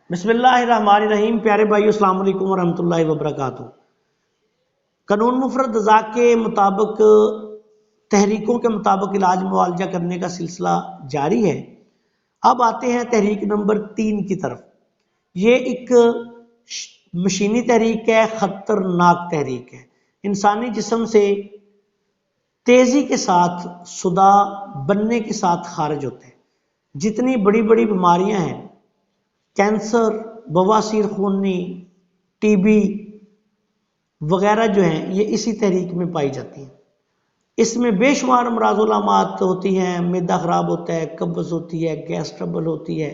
بسم اللہ الرحمن الرحیم۔ پیارے بھائیو السلام علیکم ورحمۃ اللہ وبرکاتہ۔ قانون مفرد اعضاء کے مطابق تحریکوں کے مطابق علاج معالجہ کرنے کا سلسلہ جاری ہے۔ اب آتے ہیں تحریک نمبر 3 کی طرف۔ یہ ایک مشینی تحریک ہے، خطرناک تحریک ہے، انسانی جسم سے تیزی کے ساتھ صدا بننے کے ساتھ خارج ہوتے ہیں۔ جتنی بڑی بڑی بیماریاں ہیں، کینسر، بواسیر خونی، ٹی بی وغیرہ جو ہیں، یہ اسی تحریک میں پائی جاتی ہیں۔ اس میں بے شمار امراض و علامات ہوتی ہیں، معدہ خراب ہوتا ہے، قبض ہوتی ہے، گیس ٹربل ہوتی ہے،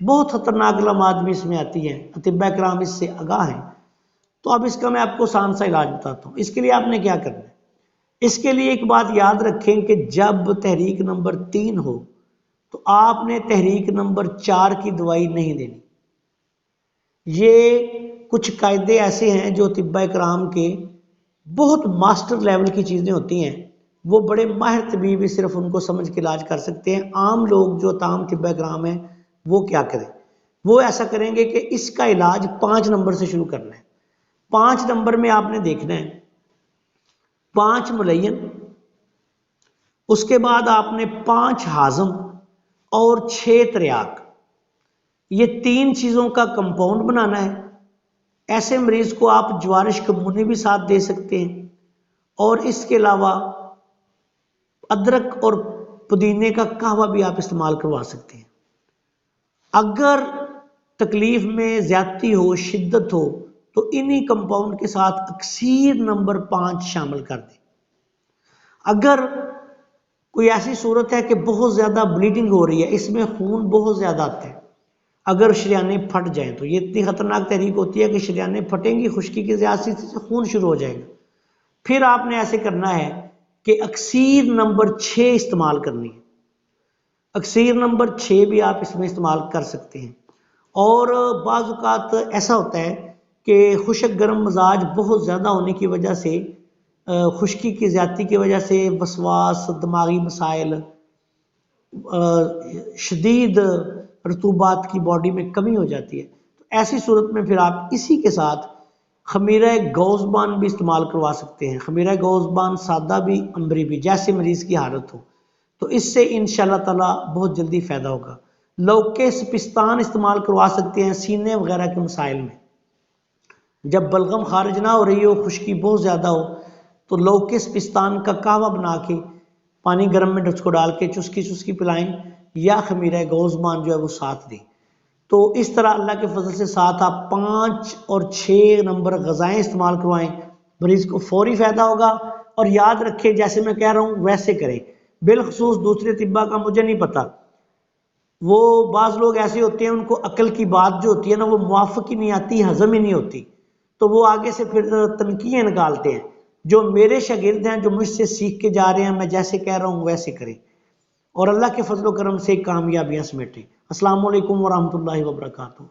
بہت خطرناک علامات بھی اس میں آتی ہیں۔ اطباء کرام اس سے آگاہ ہیں۔ تو اب اس کا میں آپ کو آسان سا علاج بتاتا ہوں۔ اس کے لیے آپ نے کیا کرنا ہے؟ اس کے لیے ایک بات یاد رکھیں کہ جب تحریک نمبر 3 ہو تو آپ نے تحریک نمبر 4 کی دوائی نہیں دینی۔ یہ کچھ قاعدے ایسے ہیں جو اطباء کرام کے بہت ماسٹر لیول کی چیزیں ہوتی ہیں، وہ بڑے ماہر طبیب صرف ان کو سمجھ کے علاج کر سکتے ہیں۔ عام لوگ جو عام اطباء کرام ہیں وہ کیا کریں؟ وہ ایسا کریں گے کہ اس کا علاج 5 نمبر سے شروع کرنا ہے۔ 5 نمبر میں آپ نے دیکھنا ہے 5 ملین، اس کے بعد آپ نے 5 ہاضم اور 6 تریاک، یہ 3 چیزوں کا کمپاؤنڈ بنانا ہے۔ ایسے مریض کو آپ جوارش کمونی بھی ساتھ دے سکتے ہیں، اور اس کے علاوہ ادرک اور پودینے کا قہوہ بھی آپ استعمال کروا سکتے ہیں۔ اگر تکلیف میں زیادتی ہو، شدت ہو، تو انہی کمپاؤنڈ کے ساتھ اکسیر نمبر 5 شامل کر دیں۔ اگر کوئی ایسی صورت ہے کہ بہت زیادہ بلیڈنگ ہو رہی ہے، اس میں خون بہت زیادہ آتا ہے، اگر شریانیں پھٹ جائیں تو یہ اتنی خطرناک تحریک ہوتی ہے کہ شریانیں پھٹیں گی، خشکی کی زیادتی سے خون شروع ہو جائے گا۔ پھر آپ نے ایسے کرنا ہے کہ اکسیر نمبر 6 استعمال کرنی ہے۔ اکسیر نمبر 6 بھی آپ اس میں استعمال کر سکتے ہیں۔ اور بعض اوقات ایسا ہوتا ہے کہ خشک گرم مزاج بہت زیادہ ہونے کی وجہ سے، خشکی کی زیادتی کی وجہ سے وسواس، دماغی مسائل، شدید رطوبات کی باڈی میں کمی ہو جاتی ہے، تو ایسی صورت میں پھر آپ اسی کے ساتھ خمیرہ گوزبان بھی استعمال کروا سکتے ہیں۔ خمیرہ گوزبان سادہ بھی، امبری بھی، جیسے مریض کی حالت ہو، تو اس سے انشاءاللہ تعالی بہت جلدی فائدہ ہوگا۔ لوکے سپستان استعمال کروا سکتے ہیں سینے وغیرہ کے مسائل میں۔ جب بلغم خارج نہ ہو رہی ہو، خشکی بہت زیادہ ہو، تو لوکے سپستان کا قہوہ بنا کے پانی گرم میں اس کو ڈال کے چسکی چسکی پلائیں، یا خمیرہ گوزبان جو ہے وہ ساتھ دیں۔ تو اس طرح اللہ کے فضل سے ساتھ آپ 5 اور 6 نمبر غذائیں استعمال کروائیں، مریض کو فوری فائدہ ہوگا۔ اور یاد رکھیں، جیسے میں کہہ رہا ہوں ویسے کریں۔ بالخصوص دوسرے طبہ کا مجھے نہیں پتا، وہ بعض لوگ ایسے ہوتے ہیں ان کو عقل کی بات جو ہوتی ہے نا وہ موافق ہی نہیں آتی، ہضم ہی نہیں ہوتی، تو وہ آگے سے پھر تنقیدیں نکالتے ہیں۔ جو میرے شاگرد ہیں، جو مجھ سے سیکھ کے جا رہے ہیں، میں جیسے کہہ رہا ہوں ویسے کریں، اور اللہ کے فضل و کرم سے کامیابیاں سمیٹیں۔ السلام علیکم ورحمۃ اللہ وبرکاتہ۔